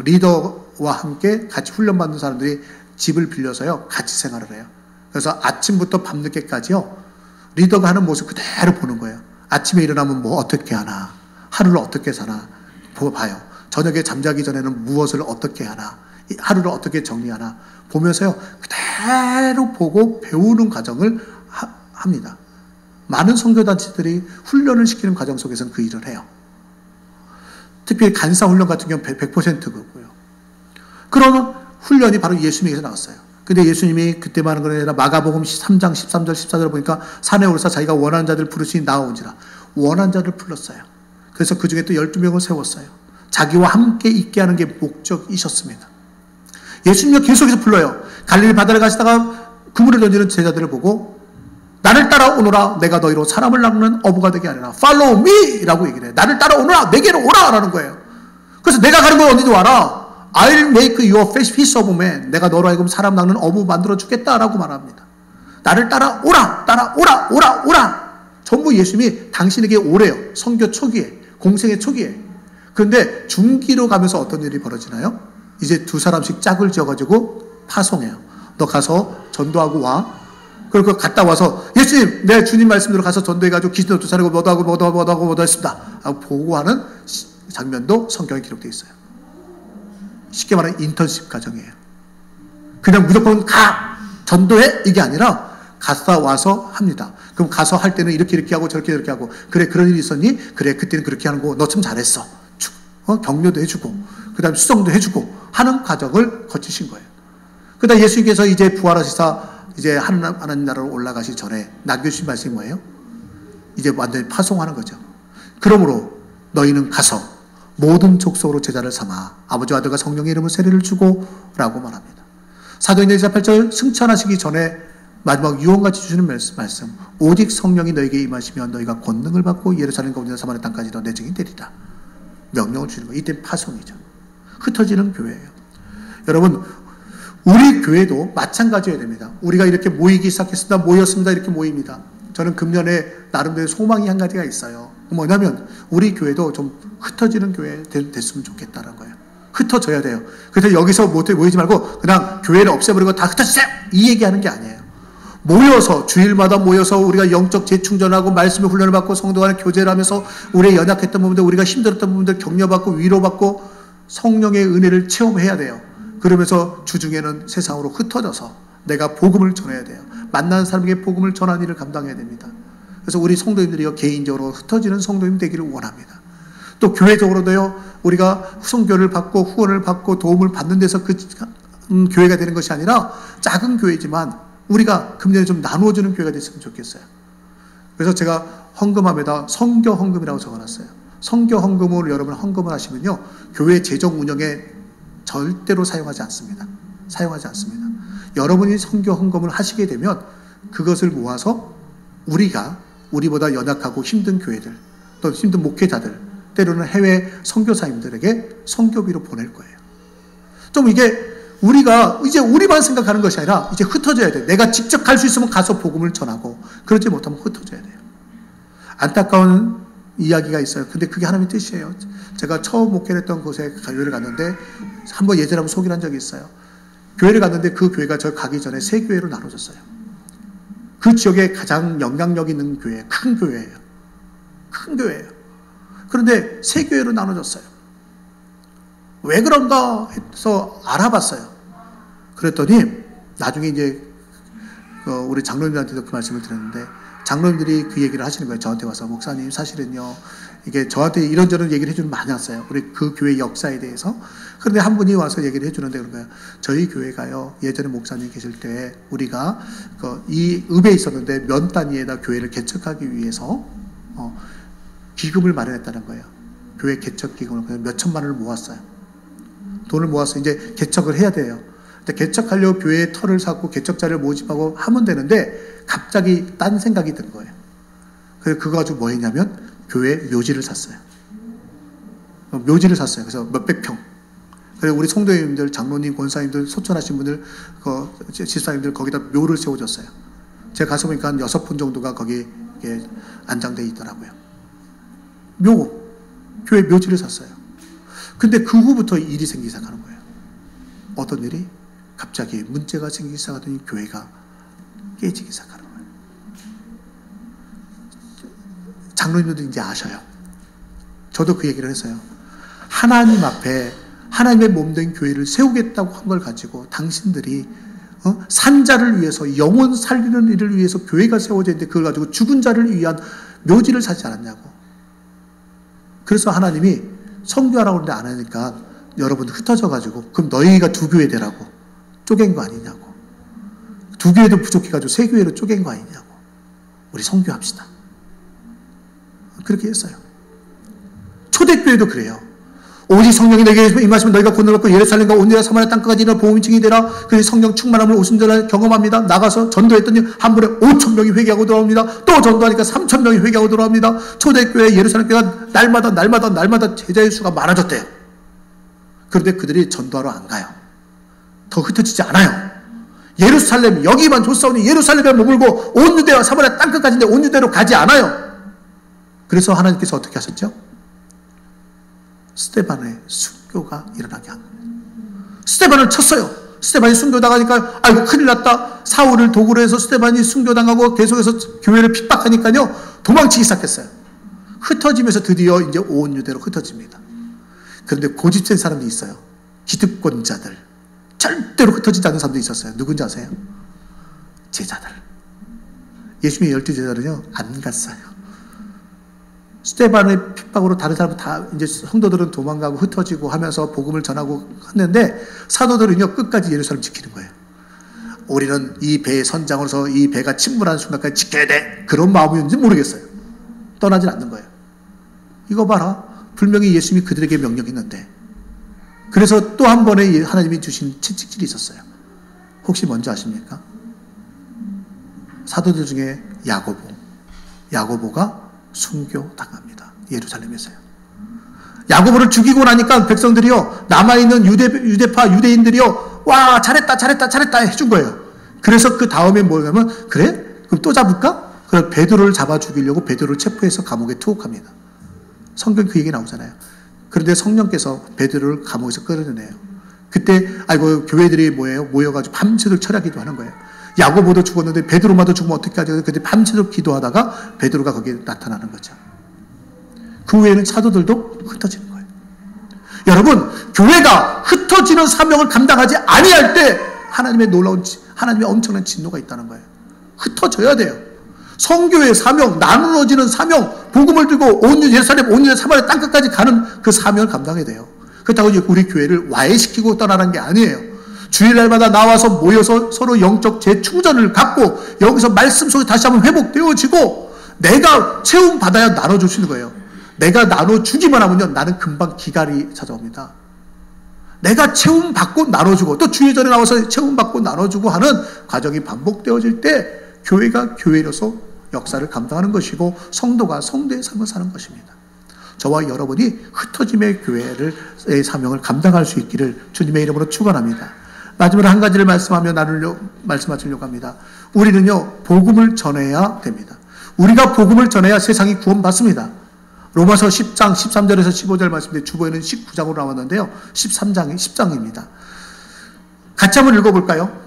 리더와 함께 같이 훈련받는 사람들이 집을 빌려서요, 같이 생활을 해요. 그래서 아침부터 밤늦게까지요, 리더가 하는 모습 그대로 보는 거예요. 아침에 일어나면 뭐 어떻게 하나, 하루를 어떻게 사나 봐요. 저녁에 잠자기 전에는 무엇을 어떻게 하나, 하루를 어떻게 정리하나 보면서요, 그대로 보고 배우는 과정을 합니다. 많은 선교단체들이 훈련을 시키는 과정 속에서는 그 일을 해요. 특히 간사 훈련 같은 경우는 100%고요. 그런 훈련이 바로 예수님에게서 나왔어요. 근데 예수님이 그때 말하는 건 아니라 마가복음 3장 13절 14절을 보니까 산에 오르사 자기가 원하는 자들을 부르시니 나아온지라. 원하는 자들을 불렀어요. 그래서 그 중에 또 12명을 세웠어요. 자기와 함께 있게 하는 게 목적이셨습니다. 예수님이 계속해서 불러요. 갈릴리 바다를 가시다가 그물을 던지는 제자들을 보고 나를 따라오너라. 내가 너희로 사람을 낚는 어부가 되게 하리라. Follow me! 라고 얘기를 해요. 나를 따라오너라. 내게로 오라! 라는 거예요. 그래서 내가 가는 건 어디로 와라. I'll make your fish of man. 내가 너로 하여금 사람 낚는 어부 만들어 주겠다라고 말합니다. 나를 따라오라. 오라. 전부 예수님이 당신에게 오래요. 선교 초기에, 공생의 초기에. 그런데 중기로 가면서 어떤 일이 벌어지나요? 이제 두 사람씩 짝을 지어가지고 파송해요. 너 가서 전도하고 와. 그리고 갔다 와서 예수님, 내 주님 말씀대로 가서 전도해가지고 귀신도 쫓아내고 뭐도 했습니다. 하고 보고하는 장면도 성경에 기록되어 있어요. 쉽게 말하면 인턴십 과정이에요. 그냥 무조건 가! 전도해! 이게 아니라 갔다 와서 합니다. 그럼 가서 할 때는 이렇게 하고 저렇게 하고 그래 그런 일이 있었니? 그래 그때는 그렇게 하는 거 너 참 잘했어. 격려도 해주고 그 다음에 수정도 해주고 하는 과정을 거치신 거예요. 그 다음에 예수님께서 이제 부활하시사 이제 하나님 나라로 올라가시 전에 남겨주신 말씀이 뭐예요? 이제 완전히 파송하는 거죠. 그러므로 너희는 가서 모든 족속으로 제자를 삼아 아버지와 아들과 성령의 이름으로 세례를 주고 라고 말합니다. 사도행전 1장 8절 승천하시기 전에 마지막 유언같이 주시는 말씀 오직 성령이 너에게 임하시면 너희가 권능을 받고 예루살렘과 온전한 사마리아 땅까지도 내 증인이 되리라. 명령을 주는 거예요. 이때 파송이죠. 흩어지는 교회예요. 여러분 우리 교회도 마찬가지여야 됩니다. 우리가 이렇게 모이기 시작했습니다. 모였습니다. 이렇게 모입니다. 저는 금년에 나름대로 소망이 한 가지가 있어요. 뭐냐면 우리 교회도 좀 흩어지는 교회 됐으면 좋겠다는 거예요. 흩어져야 돼요. 그래서 여기서 모이지 말고 그냥 교회를 없애버리고 다 흩어지세요! 이 얘기하는 게 아니에요. 모여서 주일마다 모여서 우리가 영적 재충전하고 말씀의 훈련을 받고 성도 간의 교제를 하면서 우리의 연약했던 부분들 우리가 힘들었던 부분들 격려받고 위로받고 성령의 은혜를 체험해야 돼요. 그러면서 주중에는 세상으로 흩어져서 내가 복음을 전해야 돼요. 만나는 사람에게 복음을 전하는 일을 감당해야 됩니다. 그래서 우리 성도님들이 개인적으로 흩어지는 성도님 되기를 원합니다. 또 교회적으로도요, 우리가 선교를 받고 후원을 받고 도움을 받는 데서 그 교회가 되는 것이 아니라 작은 교회지만 우리가 금년에 좀 나누어주는 교회가 됐으면 좋겠어요. 그래서 제가 헌금함에다 성교 헌금이라고 적어놨어요. 성교 헌금을 여러분 헌금을 하시면요, 교회 재정 운영에 절대로 사용하지 않습니다. 사용하지 않습니다. 여러분이 성교 헌금을 하시게 되면 그것을 모아서 우리보다 연약하고 힘든 교회들, 또 힘든 목회자들, 때로는 해외 선교사님들에게 선교비로 보낼 거예요. 좀 이게 우리가 이제 우리만 생각하는 것이 아니라 이제 흩어져야 돼. 내가 직접 갈 수 있으면 가서 복음을 전하고, 그러지 못하면 흩어져야 돼요. 안타까운 이야기가 있어요. 근데 그게 하나님의 뜻이에요. 제가 처음 목회를 했던 곳에 교회를 갔는데, 한번 예전에 한번 소개를 한 적이 있어요. 교회를 갔는데 그 교회가 저 가기 전에 세 교회로 나눠졌어요. 그 지역에 가장 영향력 있는 교회, 큰 교회예요. 큰 교회예요. 그런데 세 교회로 나눠졌어요. 왜 그런가 해서 알아봤어요. 그랬더니 나중에 이제 우리 장로님들한테도 그 말씀을 드렸는데, 장로님들이 그 얘기를 하시는 거예요. 저한테 와서, 목사님 사실은요, 이게 저한테 이런저런 얘기를 해주는 많이 왔어요. 우리 그 교회 역사에 대해서. 그런데 한 분이 와서 얘기를 해주는데 그런 거예요. 저희 교회가요, 예전에 목사님 계실 때 우리가 이 읍에 있었는데 면 단위에다 교회를 개척하기 위해서 기금을 마련했다는 거예요. 교회 개척 기금을 몇 천만 원을 모았어요. 돈을 모아서 이제 개척을 해야 돼요. 근데 개척하려고 교회에 터를 샀고 개척자를 모집하고 하면 되는데 갑자기 딴 생각이 든 거예요. 그래서 그거 가지고 뭐 했냐면 교회 묘지를 샀어요. 묘지를 샀어요. 그래서 몇백 평. 그래서 우리 성도님들, 장로님, 권사님들, 소천하신 분들, 집사님들 거기다 묘를 세워줬어요. 제가 가서 보니까 한 6분 정도가 거기에 안장되어 있더라고요. 교회 묘지를 샀어요. 근데 그 후부터 일이 생기기 시작하는 거예요. 어떤 일이? 갑자기 문제가 생기기 시작하더니 교회가 깨지기 시작하는 거예요. 장로님들도 이제 아셔요. 저도 그 얘기를 했어요. 하나님 앞에 하나님의 몸된 교회를 세우겠다고 한 걸 가지고 당신들이 산자를 위해서, 영혼 살리는 일을 위해서 교회가 세워져 있는데 그걸 가지고 죽은 자를 위한 묘지를 사지 않았냐고. 그래서 하나님이 성교하라고 하는데 안 하니까 여러분 흩어져가지고, 그럼 너희가 두 교회 되라고 쪼갠 거 아니냐고. 두 교회도 부족해가지고 세 교회로 쪼갠 거 아니냐고. 우리 성교합시다. 그렇게 했어요. 초대교회도 그래요. 오직 성령이 내게 임하시면 너희가 권능을 받고 예루살렘과 온 유다 사마리아 땅까지 이르러 복음이 증이 되라. 그래서 성령 충만함을 오순절날 경험합니다. 나가서 전도했더니 한 번에 5,000명이 회개하고 돌아옵니다. 또 전도하니까 3,000명이 회개하고 돌아옵니다. 초대교회 예루살렘 교회가 날마다 제자의 수가 많아졌대요. 그런데 그들이 전도하러 안 가요. 더 흩어지지 않아요. 예루살렘, 여기만 조사오니 예루살렘에 머물고 온 유대와 사마리아 땅끝까지인데 온 유대로 가지 않아요. 그래서 하나님께서 어떻게 하셨죠? 스데반의 순교가 일어나게 한 겁니다. 스데반을 쳤어요. 스데반이 순교당하니까 아이고 큰일 났다. 사울을 도구로 해서 스데반이 순교당하고 계속해서 교회를 핍박하니까요, 도망치기 시작했어요. 흩어지면서 드디어 이제 온 유대로 흩어집니다. 그런데 고집센 사람들이 있어요. 기득권자들. 절대로 흩어지지 않는 사람들이 있었어요. 누군지 아세요? 제자들. 예수님의 12제자는요 안 갔어요. 스데반의 핍박으로 다른 사람은 다 이제 성도들은 도망가고 흩어지고 하면서 복음을 전하고 했는데, 사도들은요 끝까지 예루살렘 지키는 거예요. 우리는 이 배의 선장으로서 이 배가 침몰하는 순간까지 지켜야 돼. 그런 마음이었는지 모르겠어요. 떠나질 않는 거예요. 이거 봐라. 분명히 예수님이 그들에게 명령했는데. 그래서 또 한 번에 하나님이 주신 채찍질이 있었어요. 혹시 뭔지 아십니까? 사도들 중에 야고보가 순교당합니다. 예루살렘에서요. 야고보를 죽이고 나니까 백성들이요, 남아있는 유대파 유대인들이요, 와 잘했다 해준 거예요. 그래서 그 다음에 뭐냐면, 그래? 그럼 또 잡을까? 그래서 베드로를 잡아 죽이려고 베드로를 체포해서 감옥에 투옥합니다. 성경 그 얘기 나오잖아요. 그런데 성령께서 베드로를 감옥에서 끌어내요. 그때 아이고 교회들이 모여가지고 밤새도록 철야기도 하는 거예요. 야고보도 죽었는데 베드로마도 죽으면 어떻게 하죠? 그때 밤새도록 기도하다가 베드로가 거기에 나타나는 거죠. 그 후에는 사도들도 흩어지는 거예요. 여러분, 교회가 흩어지는 사명을 감당하지 아니할 때 하나님의 엄청난 진노가 있다는 거예요. 흩어져야 돼요. 성교의 사명, 나누어지는 사명, 복음을 들고 온 예루살렘, 온 유다 사마리아 땅끝까지 가는 그 사명을 감당해야 돼요. 그렇다고 우리 교회를 와해시키고 떠나는 게 아니에요. 주일날마다 나와서 모여서 서로 영적 재충전을 갖고 여기서 말씀 속에 다시 한번 회복되어지고 내가 채움 받아야 나눠주시는 거예요. 내가 나눠주기만 하면요, 나는 금방 기갈이 찾아옵니다. 내가 채움 받고 나눠주고, 또 주의전에 나와서 채움 받고 나눠주고 하는 과정이 반복되어질 때 교회가 교회로서 역사를 감당하는 것이고 성도가 성도의 삶을 사는 것입니다. 저와 여러분이 흩어짐의 교회의 사명을 감당할 수 있기를 주님의 이름으로 축원합니다. 마지막으로 한 가지를 말씀하시려고 합니다. 우리는요, 복음을 전해야 됩니다. 우리가 복음을 전해야 세상이 구원받습니다. 로마서 10장 13절에서 15절 말씀인데 주보에는 19장으로 나왔는데요. 10장입니다. 같이 한번 읽어볼까요?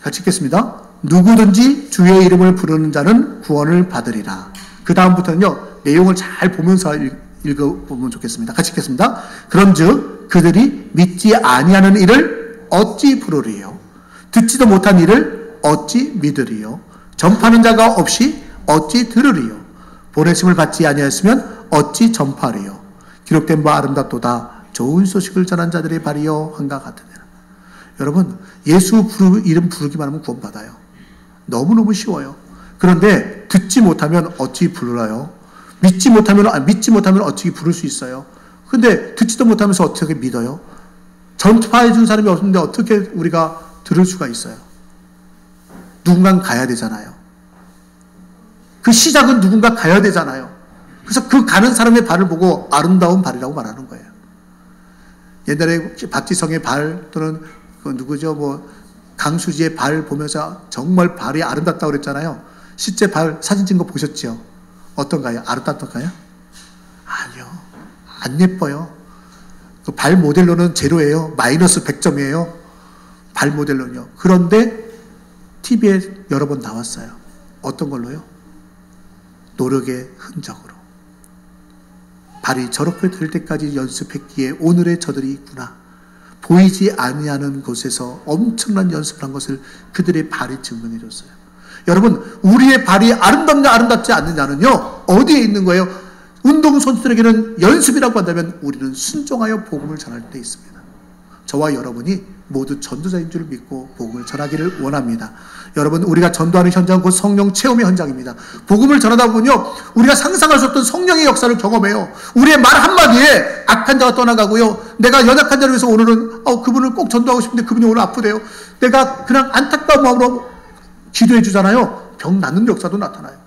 같이 읽겠습니다. 누구든지 주의 이름을 부르는 자는 구원을 받으리라. 그 다음부터는요, 내용을 잘 보면서 읽어보면 좋겠습니다. 같이 읽겠습니다. 그런즉 그들이 믿지 아니하는 이를 어찌 부르리요? 듣지도 못한 이를 어찌 믿으리요? 전파하는 자가 없이 어찌 들으리요? 보내심을 받지 아니하였으면 어찌 전파하리요? 기록된 바 아름답도다. 좋은 소식을 전한 자들의 발이요 한가 같으니라. 여러분, 예수 이름 부르기만 하면 구원받아요. 너무너무 쉬워요. 그런데 듣지 못하면 어찌 부르라요? 믿지 못하면 어떻게 부를 수 있어요? 근데 듣지도 못하면서 어떻게 믿어요? 전파해 준 사람이 없는데 어떻게 우리가 들을 수가 있어요? 누군가 가야 되잖아요. 그 시작은 누군가 가야 되잖아요. 그래서 그 가는 사람의 발을 보고 아름다운 발이라고 말하는 거예요. 옛날에 박지성의 발 또는 그 누구죠? 강수지의 발 보면서 정말 발이 아름답다고 그랬잖아요. 실제 발 사진 찍은 거 보셨죠? 어떤가요? 아름답던가요? 아니요. 안 예뻐요. 그 발 모델로는 제로예요. 마이너스 100점이에요. 발 모델로는요. 그런데 TV에 여러 번 나왔어요. 어떤 걸로요? 노력의 흔적으로. 발이 저렇게 될 때까지 연습했기에 오늘의 저들이 있구나. 보이지 아니하는 곳에서 엄청난 연습을 한 것을 그들의 발이 증명해 줬어요. 여러분, 우리의 발이 아름답냐 아름답지 않느냐는요, 어디에 있는 거예요? 운동선수들에게는 연습이라고 한다면 우리는 순종하여 복음을 전할 때 있습니다. 저와 여러분이 모두 전도자인 줄 믿고 복음을 전하기를 원합니다. 여러분, 우리가 전도하는 현장은 곧 성령 체험의 현장입니다. 복음을 전하다 보면요, 우리가 상상할 수 없던 성령의 역사를 경험해요. 우리의 말 한마디에 악한 자가 떠나가고요, 내가 연약한 자를 위해서 오늘은 그분을 꼭 전도하고 싶은데 그분이 오늘 아프대요. 내가 그냥 안타까운 마음으로 기도해 주잖아요. 병 낫는 역사도 나타나요.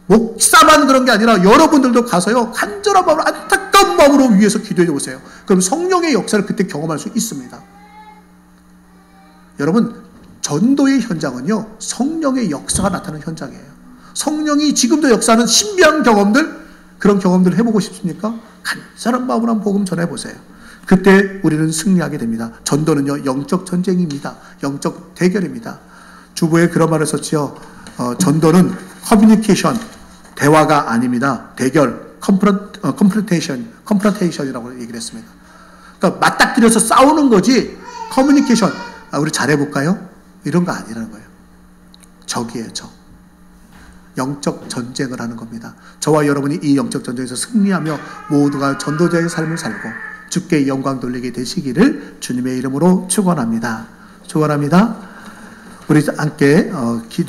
목사만 그런 게 아니라 여러분들도 가서요, 간절한 마음으로 안타까운 마음으로 위해서 기도해 보세요. 그럼 성령의 역사를 그때 경험할 수 있습니다. 여러분, 전도의 현장은요, 성령의 역사가 나타나는 현장이에요. 성령이 지금도 역사하는 신비한 경험들, 그런 경험들을 해보고 싶습니까? 간절한 마음으로 한번 복음 전해보세요. 그때 우리는 승리하게 됩니다. 전도는요, 영적 전쟁입니다. 영적 대결입니다. 주보에 그런 말을 썼지요. 전도는 커뮤니케이션, 대화가 아닙니다. 대결, 컨프런테이션이라고 얘기를 했습니다. 그러니까 맞닥뜨려서 싸우는 거지, 커뮤니케이션, 우리 잘해볼까요? 이런 거 아니라는 거예요. 적이에요, 적. 영적 전쟁을 하는 겁니다. 저와 여러분이 이 영적 전쟁에서 승리하며 모두가 전도자의 삶을 살고 주께 영광 돌리게 되시기를 주님의 이름으로 축원합니다. 축원합니다. 우리 함께 기도